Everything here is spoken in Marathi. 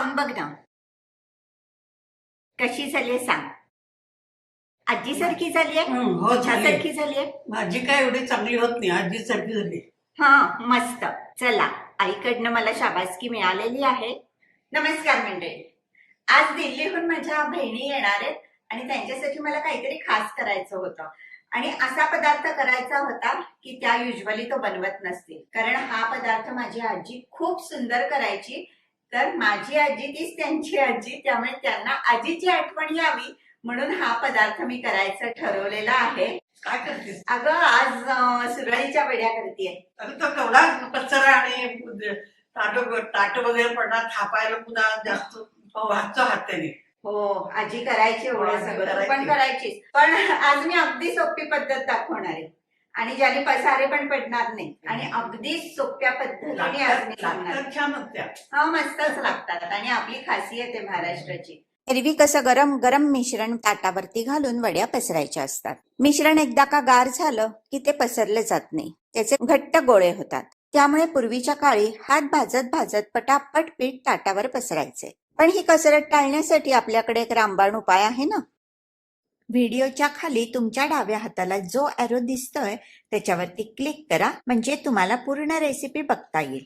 खाऊन बघ ना, कशी झालीये सांग. आजीसारखी झालीये, हो झाली. तुझ्यासारखी झालीये. माझी काय एवढी चांगली होत नाही, आजीसारखी झाली. हा मस्त. चला, आईकडनं मला शाबासकी मिळालेली आहे. नमस्कार मंडळी. आज दिल्लीहून माझ्या बहिणी येणार आहेत आणि त्यांच्यासाठी मला काहीतरी खास करायचं होतं आणि असा पदार्थ करायचा होता की त्या युजली तो बनवत नसतील, कारण हा पदार्थ माझी आजी खूप सुंदर करायची. तर माझी आजी तीच त्यांची आजी, त्यामुळे त्यांना आजीची आठवण यावी म्हणून हा पदार्थ मी करायचं ठरवलेला आहे. काय करतेस? अगं आज सुरळीच्या वड्या करतेय. अगं तो केवढा कचरा आणि ताट वगैरे पडणार, थापायला पुन्हा जास्त वाचतो हात त्याने. हो, आजी करायची एवढं आजी सगळं, तू पण करायची. करायचीच. पण आज मी अगदी सोपी पद्धत दाखवणार आहे आणि ज्याने पसारे पण पडणार नाही आणि अगदी सोप्या पद्धतीने आज मी सांगणार. लागतात छान होत्या. हा मस्तच लागतात आणि आपली खासियत आहे महाराष्ट्राची. एरवी कसं गरम गरम मिश्रण ताटावरती घालून वड्या पसरायच्या असतात. मिश्रण एकदा का गार झालं की ते पसरले जात नाही, त्याचे घट्ट गोळे होतात. त्यामुळे पूर्वीच्या काळी हात भाजत भाजत पटापट पीठ ताटावर पसरायचे. पण ही कसरत टाळण्यासाठी आपल्याकडे एक रामबाण उपाय आहे ना. व्हिडिओच्या खाली तुमच्या डाव्या हाताला जो ॲरो दिसतोय त्याच्यावरती क्लिक करा, म्हणजे तुम्हाला पूर्ण रेसिपी बघता येईल.